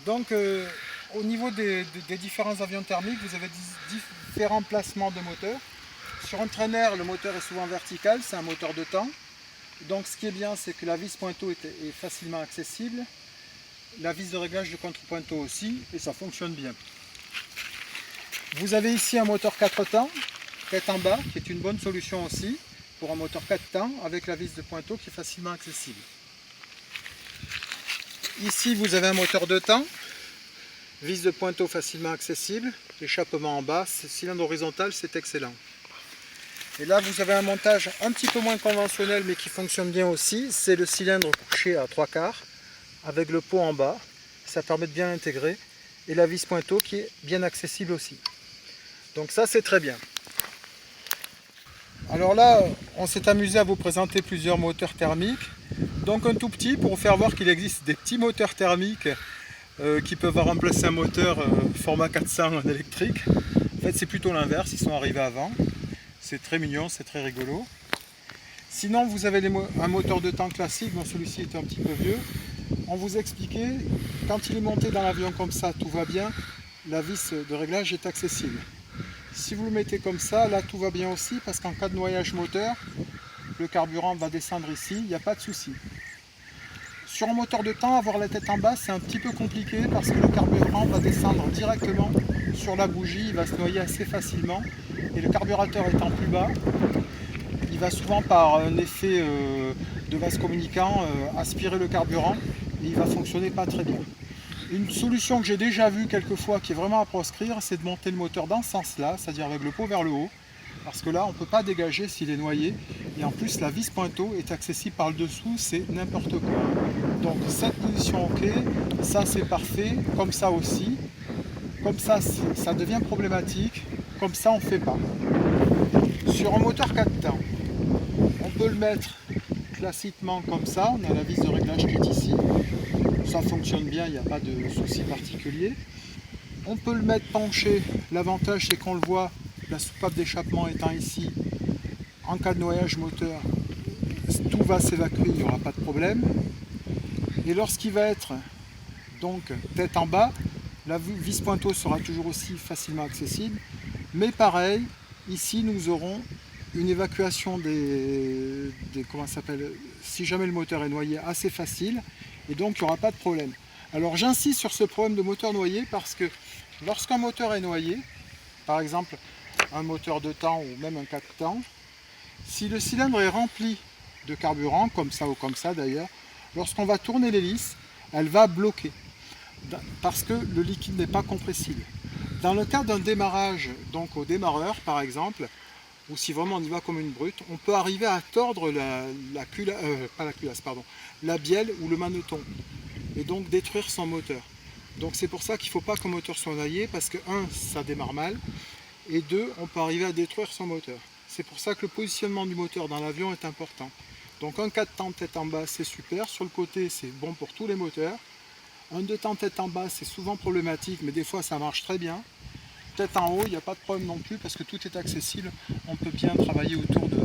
Donc au niveau des différents avions thermiques, vous avez différents placements de moteurs. Sur un traîneur, le moteur est souvent vertical, c'est un moteur de temps. Donc ce qui est bien, c'est que la vis pointeau est facilement accessible. La vis de réglage de contre-pointeau aussi, et ça fonctionne bien. Vous avez ici un moteur 4 temps, tête en bas, qui est une bonne solution aussi, pour un moteur 4 temps, avec la vis de pointeau qui est facilement accessible. Ici, vous avez un moteur 2 temps, vis de pointeau facilement accessible, échappement en bas, cylindre horizontal, c'est excellent. Et là, vous avez un montage un petit peu moins conventionnel, mais qui fonctionne bien aussi, c'est le cylindre couché à 3/4, avec le pot en bas, ça permet de bien intégrer, et la vis pointeau qui est bien accessible aussi. Donc ça, c'est très bien. Alors là, on s'est amusé à vous présenter plusieurs moteurs thermiques. Donc un tout petit pour vous faire voir qu'il existe des petits moteurs thermiques qui peuvent remplacer un moteur format 400 en électrique. En fait, c'est plutôt l'inverse, ils sont arrivés avant. C'est très mignon, c'est très rigolo. Sinon, vous avez un moteur de temps classique, bon celui-ci est un petit peu vieux. On vous expliquait, quand il est monté dans l'avion comme ça, tout va bien, la vis de réglage est accessible. Si vous le mettez comme ça, là tout va bien aussi, parce qu'en cas de noyage moteur, le carburant va descendre ici, il n'y a pas de souci. Sur un moteur de temps, avoir la tête en bas, c'est un petit peu compliqué, parce que le carburant va descendre directement sur la bougie, il va se noyer assez facilement, et le carburateur étant plus bas, il va souvent par un effet de vase communicant aspirer le carburant, et il va fonctionner pas très bien. Une solution que j'ai déjà vue quelques fois qui est vraiment à proscrire, c'est de monter le moteur dans ce sens-là, c'est-à-dire avec le pot vers le haut, parce que là on ne peut pas dégager s'il est noyé, et en plus la vis pointeau est accessible par le dessous, c'est n'importe quoi. Donc cette position ok, ça c'est parfait, comme ça aussi, comme ça ça devient problématique, comme ça on ne fait pas. Sur un moteur 4 temps, on peut le mettre classiquement comme ça, on a la vis de réglage qui est ici, ça fonctionne bien, il n'y a pas de souci particulier. On peut le mettre penché, l'avantage c'est qu'on le voit, la soupape d'échappement étant ici, en cas de noyage moteur, tout va s'évacuer, il n'y aura pas de problème. Et lorsqu'il va être donc tête en bas, la vis pointeau sera toujours aussi facilement accessible, mais pareil, ici nous aurons une évacuation comment ça s'appelle, si jamais le moteur est noyé, assez facile, et donc il n'y aura pas de problème. Alors j'insiste sur ce problème de moteur noyé parce que lorsqu'un moteur est noyé, par exemple un moteur 2 temps ou même un 4 temps, si le cylindre est rempli de carburant, comme ça ou comme ça d'ailleurs, lorsqu'on va tourner l'hélice, elle va bloquer parce que le liquide n'est pas compressible. Dans le cas d'un démarrage, donc au démarreur par exemple, ou si vraiment on y va comme une brute, on peut arriver à tordre la bielle ou le maneton, et donc détruire son moteur. Donc c'est pour ça qu'il ne faut pas qu'un moteur soit noyé, parce que 1, ça démarre mal, et 2, on peut arriver à détruire son moteur. C'est pour ça que le positionnement du moteur dans l'avion est important. Donc un 4 temps tête en bas, c'est super, sur le côté c'est bon pour tous les moteurs. Un 2 temps tête en bas, c'est souvent problématique, mais des fois ça marche très bien. Tête en haut, il n'y a pas de problème non plus parce que tout est accessible, on peut bien travailler autour de